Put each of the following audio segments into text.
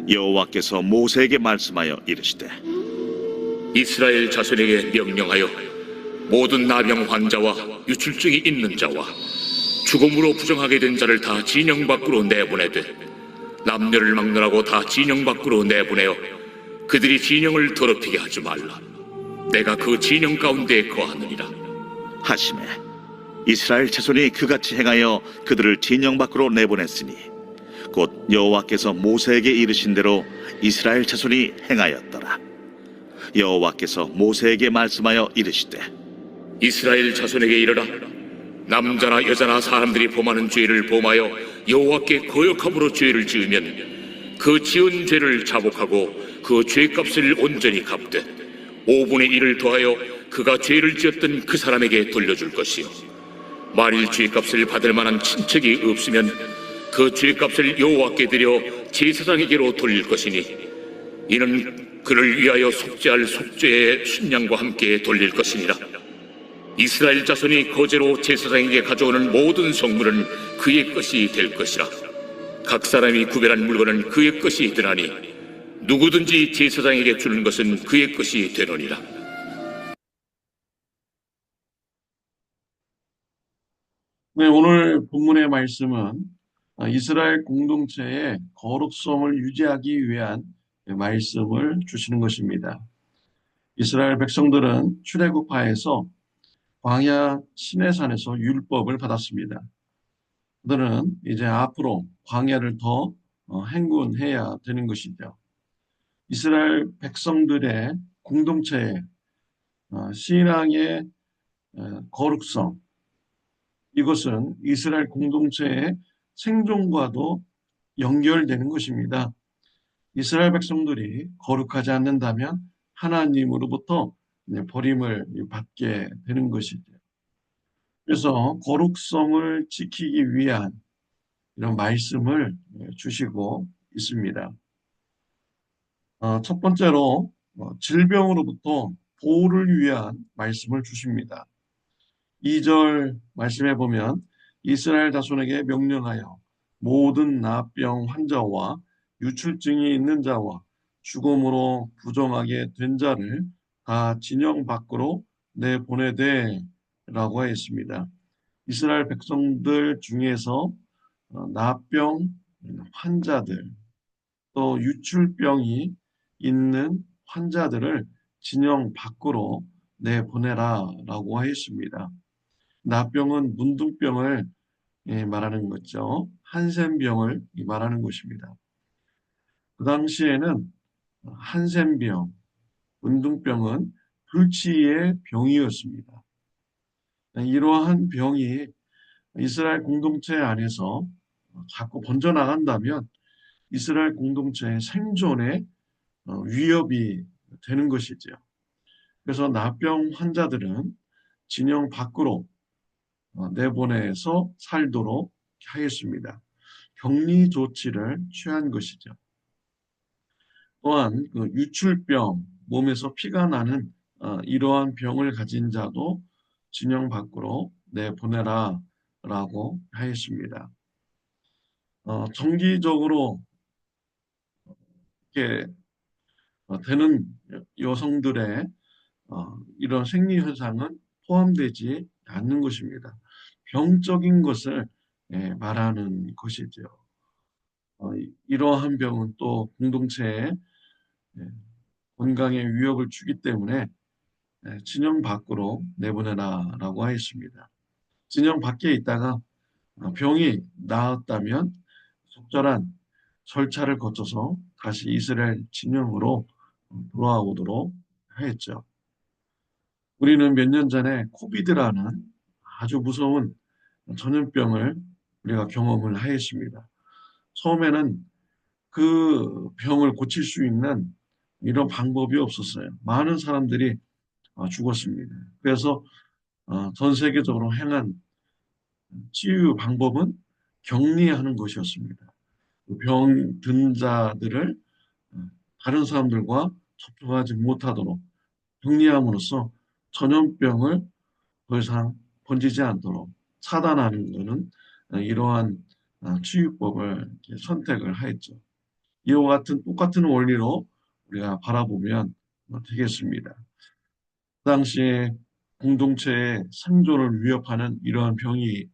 여호와께서 모세에게 말씀하여 이르시되 이스라엘 자손에게 명령하여 모든 나병 환자와 유출증이 있는 자와 죽음으로 부정하게 된 자를 다 진영 밖으로 내보내되 남녀를 막론하고 다 진영 밖으로 내보내어 그들이 진영을 더럽히게 하지 말라. 내가 그 진영 가운데에 거하느니라 하시매 이스라엘 자손이 그같이 행하여 그들을 진영 밖으로 내보냈으니 곧 여호와께서 모세에게 이르신 대로 이스라엘 자손이 행하였더라. 여호와께서 모세에게 말씀하여 이르시되 이스라엘 자손에게 이르라. 남자나 여자나 사람들이 범하는 죄를 범하여 여호와께 거역함으로 죄를 지으면 그 지은 죄를 자복하고 그 죄값을 온전히 갚되 5분의 1을 더하여 그가 죄를 지었던 그 사람에게 돌려줄 것이요 만일 죄값을 받을 만한 친척이 없으면 그 죄값을 여호와께 드려 제사장에게로 돌릴 것이니 이는 그를 위하여 속죄할 속죄의 순양과 함께 돌릴 것이니라. 이스라엘 자손이 거제로 제사장에게 가져오는 모든 성물은 그의 것이 될 것이라. 각 사람이 구별한 물건은 그의 것이 되나니 누구든지 제사장에게 주는 것은 그의 것이 되느니라. 네, 오늘 본문의 말씀은 이스라엘 공동체의 거룩성을 유지하기 위한 말씀을 주시는 것입니다. 이스라엘 백성들은 출애굽하에서 광야 시내산에서 율법을 받았습니다. 그들은 이제 앞으로 광야를 더 행군해야 되는 것이죠. 이스라엘 백성들의 공동체의 신앙의 거룩성, 이것은 이스라엘 공동체의 생존과도 연결되는 것입니다. 이스라엘 백성들이 거룩하지 않는다면 하나님으로부터 버림을 받게 되는 것이죠. 그래서 거룩성을 지키기 위한 이런 말씀을 주시고 있습니다. 첫 번째로 질병으로부터 보호를 위한 말씀을 주십니다. 2절 말씀해 보면 이스라엘 자손에게 명령하여 모든 나병 환자와 유출증이 있는 자와 죽음으로 부정하게 된 자를 다 진영 밖으로 내보내되 라고 했습니다. 이스라엘 백성들 중에서 나병 환자들 또 유출병이 있는 환자들을 진영 밖으로 내보내라 라고 했습니다. 나병은 문둥병을 말하는 거죠. 한센병을 말하는 것입니다. 그 당시에는 한센병, 문둥병은 불치의 병이었습니다. 이러한 병이 이스라엘 공동체 안에서 자꾸 번져나간다면 이스라엘 공동체의 생존에 위협이 되는 것이죠. 그래서 나병 환자들은 진영 밖으로 내보내서 살도록 하였습니다. 격리 조치를 취한 것이죠. 또한 그 유출병, 몸에서 피가 나는 이러한 병을 가진 자도 진영 밖으로 내보내라 라고 하였습니다. 정기적으로 이렇게 되는 여성들의 이런 생리 현상은 포함되지 않는 것입니다. 병적인 것을 말하는 것이죠. 이러한 병은 또 공동체에 건강에 위협을 주기 때문에 진영 밖으로 내보내라라고 하였습니다. 진영 밖에 있다가 병이 나았다면 적절한 절차를 거쳐서 다시 이스라엘 진영으로 돌아오도록 하였죠. 우리는 몇 년 전에 코비드라는 아주 무서운 전염병을 우리가 경험을 하였습니다. 처음에는 그 병을 고칠 수 있는 이런 방법이 없었어요. 많은 사람들이 죽었습니다. 그래서 전 세계적으로 행한 치유 방법은 격리하는 것이었습니다. 병 든 자들을 다른 사람들과 접촉하지 못하도록 격리함으로써 전염병을 더 이상 번지지 않도록 차단하는 것은 이러한 치유법을 선택을 하였죠. 이와 같은 똑같은 원리로 우리가 바라보면 되겠습니다. 그 당시에 공동체의 생존을 위협하는 이러한 병이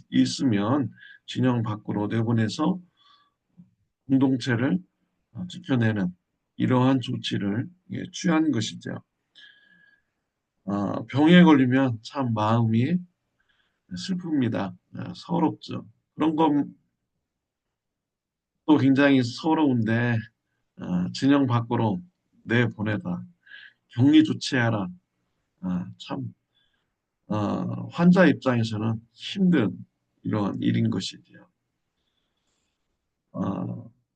있으면 진영 밖으로 내보내서 공동체를 지켜내는 이러한 조치를 취한 것이죠. 병에 걸리면 참 마음이 슬픕니다. 서럽죠. 그런 것도 굉장히 서러운데 진영 밖으로 내보내다. 격리 조치해라. 참 환자 입장에서는 힘든 이러한 일인 것이지요.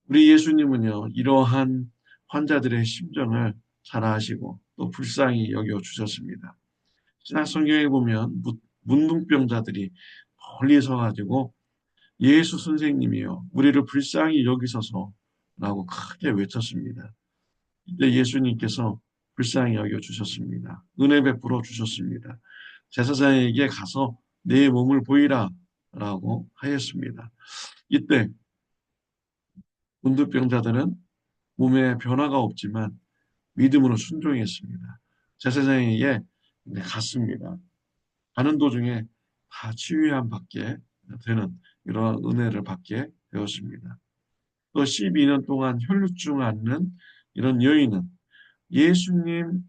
우리 예수님은요, 이러한 환자들의 심정을 잘 아시고 또 불쌍히 여겨 주셨습니다. 신약 성경에 보면 문둥병자들이 멀리 서가지고 예수 선생님이요, 우리를 불쌍히 여기소서라고 크게 외쳤습니다. 이때 예수님께서 불쌍히 여겨 주셨습니다. 은혜 베풀어 주셨습니다. 제사장에게 가서 내 몸을 보이라 라고 하였습니다. 이때 문둥병자들은 몸에 변화가 없지만 믿음으로 순종했습니다. 제사장에게 갔습니다. 가는 도중에 다 치유함 받게 되는 이러한 은혜를 받게 되었습니다. 또 12년 동안 혈루증 앓는 이런 여인은 예수님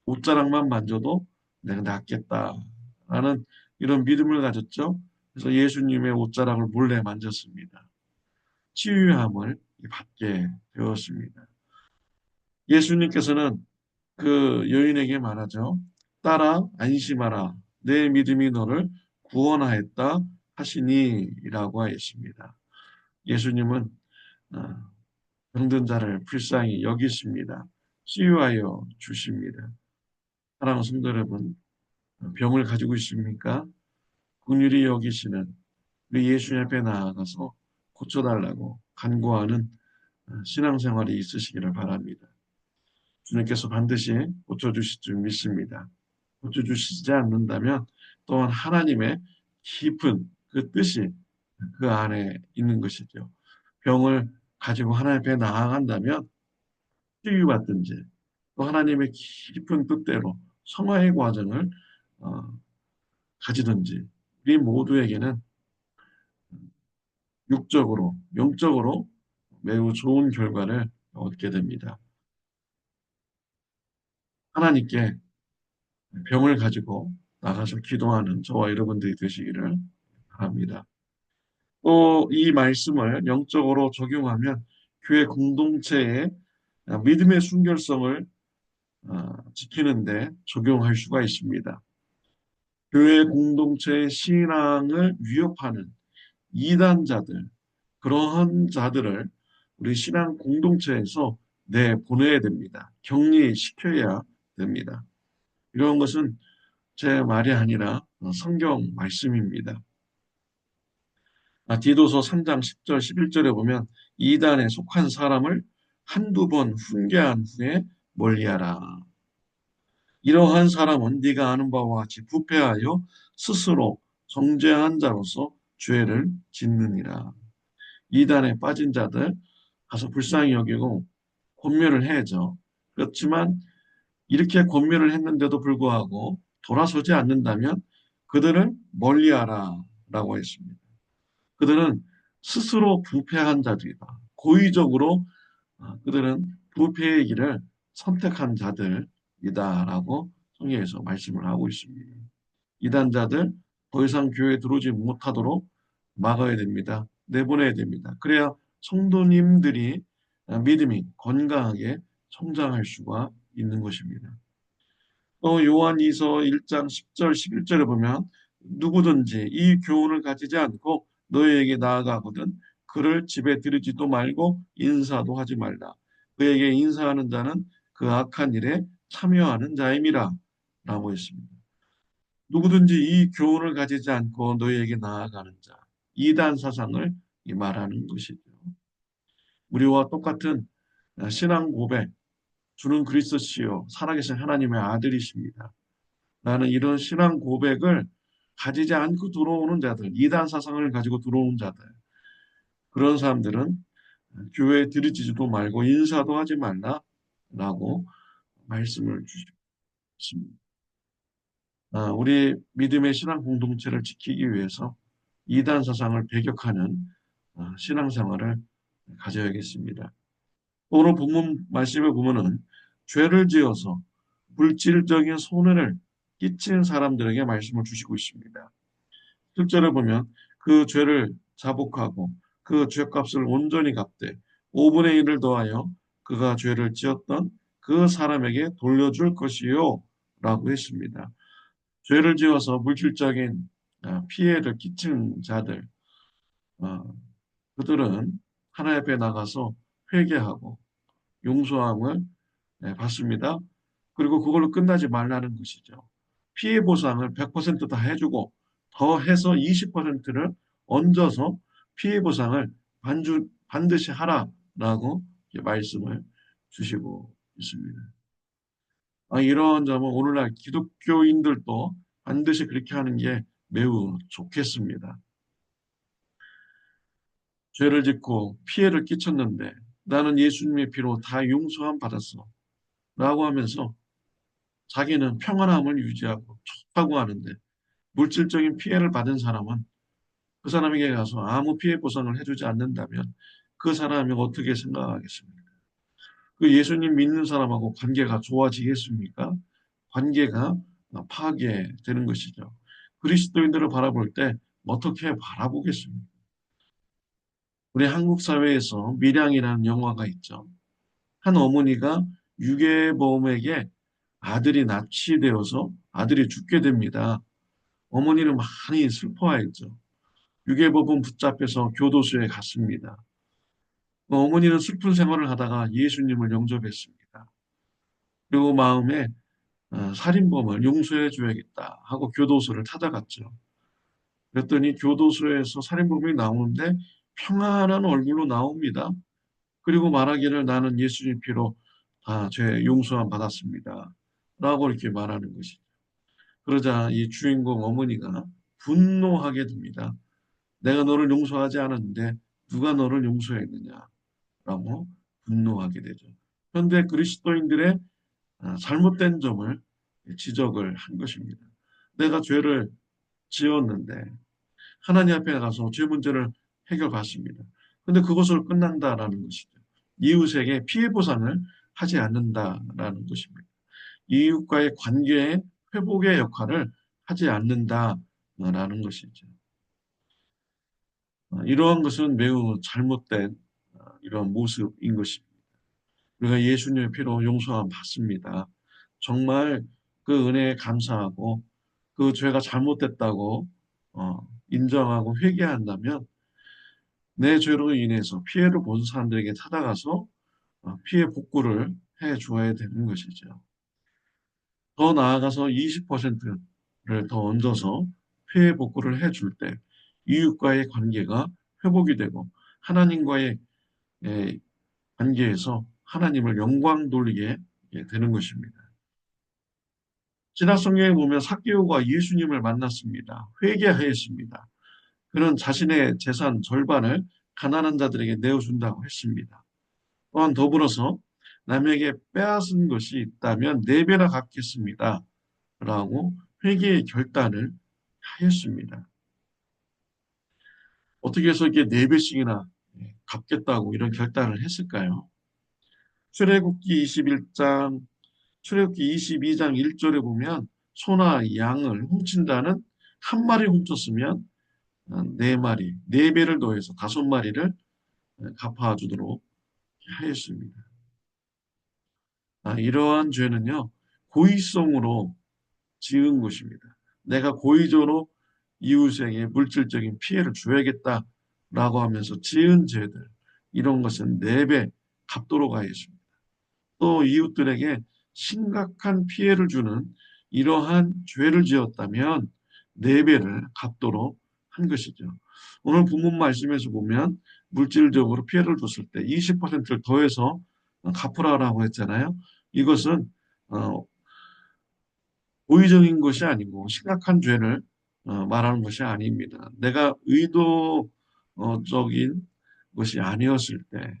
옷자락만 만져도 내가 낫겠다라는 이런 믿음을 가졌죠. 그래서 예수님의 옷자락을 몰래 만졌습니다. 치유함을 받게 되었습니다. 예수님께서는 그 여인에게 말하죠. 딸아 안심하라. 내 믿음이 너를 구원하였다 하시니라고 하였습니다. 예수님은 병든 자를 불쌍히 여기십니다. 치유하여 주십니다. 사랑하는 성도 여러분, 병을 가지고 있습니까? 긍휼히 여기시는 우리 예수 앞에 나아가서 고쳐달라고 간구하는 신앙생활이 있으시기를 바랍니다. 주님께서 반드시 고쳐주실 줄 믿습니다. 고쳐주시지 않는다면 또한 하나님의 깊은 그 뜻이 그 안에 있는 것이죠. 병을 가지고 하나님 앞에 나아간다면 치유받든지 또 하나님의 깊은 뜻대로 성화의 과정을 어, 가지든지 우리 모두에게는 육적으로 영적으로 매우 좋은 결과를 얻게 됩니다. 하나님께 병을 가지고 나가서 기도하는 저와 여러분들이 되시기를 바랍니다. 또 이 말씀을 영적으로 적용하면 교회 공동체의 믿음의 순결성을 지키는데 적용할 수가 있습니다. 교회 공동체의 신앙을 위협하는 이단자들, 그러한 자들을 우리 신앙 공동체에서 내보내야 됩니다. 격리시켜야 됩니다. 이런 것은 제 말이 아니라 성경 말씀입니다. 디도서 3장 10절 11절에 보면 이단에 속한 사람을 한두 번 훈계한 후에 멀리하라. 이러한 사람은 네가 아는 바와 같이 부패하여 스스로 정죄한 자로서 죄를 짓느니라. 이단에 빠진 자들 가서 불쌍히 여기고 권면을 해야죠. 그렇지만 이렇게 권면을 했는데도 불구하고 돌아서지 않는다면 그들을 멀리하라 라고 했습니다. 그들은 스스로 부패한 자들이다. 고의적으로 그들은 부패의 길을 선택한 자들이다라고 성경에서 말씀을 하고 있습니다. 이단자들 더 이상 교회에 들어오지 못하도록 막아야 됩니다. 내보내야 됩니다. 그래야 성도님들이 믿음이 건강하게 성장할 수가 있는 것입니다. 또 요한이서 1장 10절 11절에 보면 누구든지 이 교훈을 가지지 않고 너희에게 나아가거든 그를 집에 들이지도 말고 인사도 하지 말라. 그에게 인사하는 자는 그 악한 일에 참여하는 자임이라 라고 했습니다. 누구든지 이 교훈을 가지지 않고 너희에게 나아가는 자, 이단 사상을 말하는 것이죠. 우리와 똑같은 신앙 고백, 주는 그리스도시요 살아계신 하나님의 아들이십니다. 나는 이런 신앙 고백을 가지지 않고 들어오는 자들, 이단 사상을 가지고 들어오는 자들, 그런 사람들은 교회에 들이지도 말고 인사도 하지 말라라고 말씀을 주십니다. 우리 믿음의 신앙 공동체를 지키기 위해서 이단 사상을 배격하는 신앙생활을 가져야겠습니다. 오늘 본문 말씀에 보면은 죄를 지어서 물질적인 손해를 끼친 사람들에게 말씀을 주시고 있습니다. 7절에 보면 그 죄를 자복하고 그 죄값을 온전히 갚되 5분의 1을 더하여 그가 죄를 지었던 그 사람에게 돌려줄 것이요 라고 했습니다. 죄를 지어서 물질적인 피해를 끼친 자들, 그들은 하나님 앞에 나가서 회개하고 용서함을 받습니다. 그리고 그걸로 끝나지 말라는 것이죠. 피해 보상을 100%다 해주고 더 해서 20%를 얹어서 피해 보상을 반드시 하라라고 말씀을 주시고 있습니다. 이런 점은 오늘날 기독교인들도 반드시 그렇게 하는 게 매우 좋겠습니다. 죄를 짓고 피해를 끼쳤는데 나는 예수님의 피로 다 용서함 받았어 라고 하면서 자기는 평안함을 유지하고 좋다고 하는데 물질적인 피해를 받은 사람은 그 사람에게 가서 아무 피해 보상을 해주지 않는다면 그 사람이 어떻게 생각하겠습니까? 그 예수님 믿는 사람하고 관계가 좋아지겠습니까? 관계가 파괴되는 것이죠. 그리스도인들을 바라볼 때 어떻게 바라보겠습니까? 우리 한국 사회에서 밀양이라는 영화가 있죠. 한 어머니가 유괴범에게 아들이 납치되어서 아들이 죽게 됩니다. 어머니는 많이 슬퍼했죠. 유괴범은 붙잡혀서 교도소에 갔습니다. 어머니는 슬픈 생활을 하다가 예수님을 영접했습니다. 그리고 마음에 살인범을 용서해 줘야겠다 하고 교도소를 찾아갔죠. 그랬더니 교도소에서 살인범이 나오는데 평안한 얼굴로 나옵니다. 그리고 말하기를 나는 예수님 피로 다 죄 용서함 받았습니다. 라고 이렇게 말하는 것이죠. 그러자 이 주인공 어머니가 분노하게 됩니다. 내가 너를 용서하지 않았는데 누가 너를 용서했느냐라고 분노하게 되죠. 그런데 그리스도인들의 잘못된 점을 지적을 한 것입니다. 내가 죄를 지었는데 하나님 앞에 가서 죄 문제를 해결받습니다. 그런데 그것으로 끝난다라는 것이죠. 이웃에게 피해 보상을 하지 않는다라는 것입니다. 이웃과의 관계의 회복의 역할을 하지 않는다라는 것이죠. 이러한 것은 매우 잘못된 이런 모습인 것입니다. 우리가 예수님의 피로 용서함 받습니다. 정말 그 은혜에 감사하고 그 죄가 잘못됐다고 인정하고 회개한다면 내 죄로 인해서 피해를 본 사람들에게 찾아가서 피해 복구를 해 줘야 되는 것이죠. 더 나아가서 20%를 더 얹어서 피해 복구를 해줄 때 이웃과의 관계가 회복이 되고 하나님과의 관계에서 하나님을 영광 돌리게 되는 것입니다. 지난 성경에 보면 삭개오가 예수님을 만났습니다. 회개하였습니다. 그는 자신의 재산 절반을 가난한 자들에게 내어준다고 했습니다. 또한 더불어서 남에게 빼앗은 것이 있다면 4배나 갚겠습니다. 라고 회개의 결단을 하였습니다. 어떻게 해서 이게 4배씩이나 갚겠다고 이런 결단을 했을까요? 출애굽기 21장, 출애굽기 22장 1절에 보면 소나 양을 훔친다는 한 마리 훔쳤으면 4마리, 4배를 더해서 5마리를 갚아주도록 하였습니다. 이러한 죄는요, 고의성으로 지은 것입니다. 내가 고의적으로 이웃에게 물질적인 피해를 줘야겠다라고 하면서 지은 죄들, 이런 것은 4배 갚도록 하였습니다. 또 이웃들에게 심각한 피해를 주는 이러한 죄를 지었다면 4배를 갚도록 한 것이죠. 오늘 본문 말씀에서 보면 물질적으로 피해를 줬을 때 20%를 더해서 갚으라고 했잖아요. 이것은 고의적인 것이 아니고 심각한 죄를 말하는 것이 아닙니다. 내가 의도적인 것이 아니었을 때,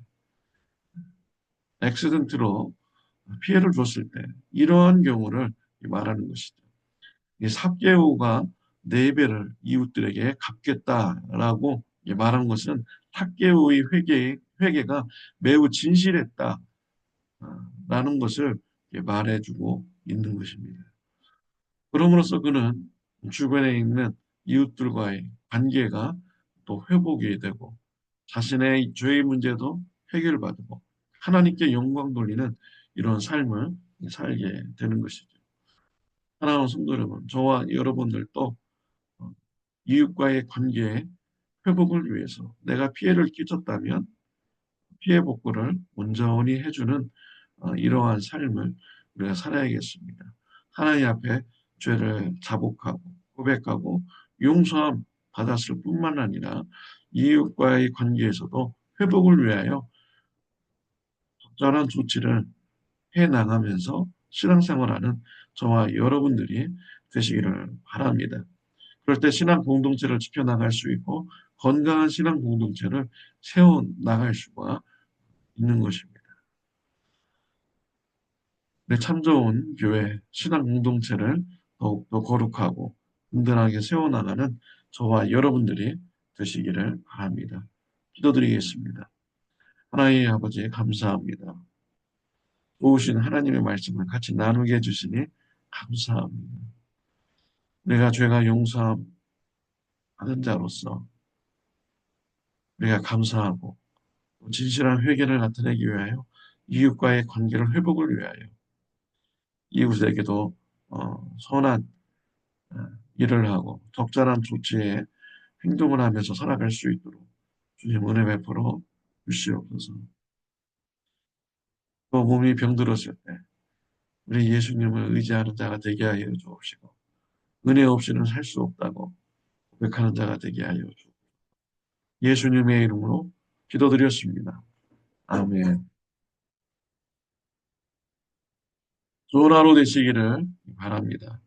액시던트로 피해를 줬을 때, 이러한 경우를 말하는 것이죠. 이 삭개오가 네 배를 이웃들에게 갚겠다라고 말한 것은 삭개오의 회개가 매우 진실했다. 라는 것을 말해주고 있는 것입니다. 그럼으로써 그는 주변에 있는 이웃들과의 관계가 또 회복이 되고 자신의 죄의 문제도 해결받고 하나님께 영광 돌리는 이런 삶을 살게 되는 것이죠. 사랑하는 성도 여러분, 저와 여러분들도 이웃과의 관계의 회복을 위해서 내가 피해를 끼쳤다면 피해 복구를 온전히 해주는 이러한 삶을 우리가 살아야겠습니다. 하나님 앞에 죄를 자복하고 고백하고 용서함 받았을 뿐만 아니라 이웃과의 관계에서도 회복을 위하여 적절한 조치를 해 나가면서 신앙생활하는 저와 여러분들이 되시기를 바랍니다. 그럴 때 신앙 공동체를 지켜나갈 수 있고 건강한 신앙 공동체를 세워 나갈 수가 있는 것입니다. 네, 참 좋은 교회, 신앙 공동체를 더욱더 거룩하고 든든하게 세워나가는 저와 여러분들이 되시기를 바랍니다. 기도드리겠습니다. 하나님 아버지 감사합니다. 좋으신 하나님의 말씀을 같이 나누게 해주시니 감사합니다. 내가 죄가 용서함 받은 자로서 우리가 감사하고 진실한 회개를 나타내기 위하여 이웃과의 관계를 회복을 위하여 이웃에게도 선한 일을 하고 적절한 조치에 행동을 하면서 살아갈 수 있도록 주님 은혜 베풀어 주시옵소서. 또 몸이 병들었을 때 우리 예수님을 의지하는 자가 되게 하여 주옵시고 은혜 없이는 살 수 없다고 고백하는 자가 되게 하여 주옵소서. 예수님의 이름으로 기도드렸습니다. 아멘. 좋은 하루 되시기를 바랍니다.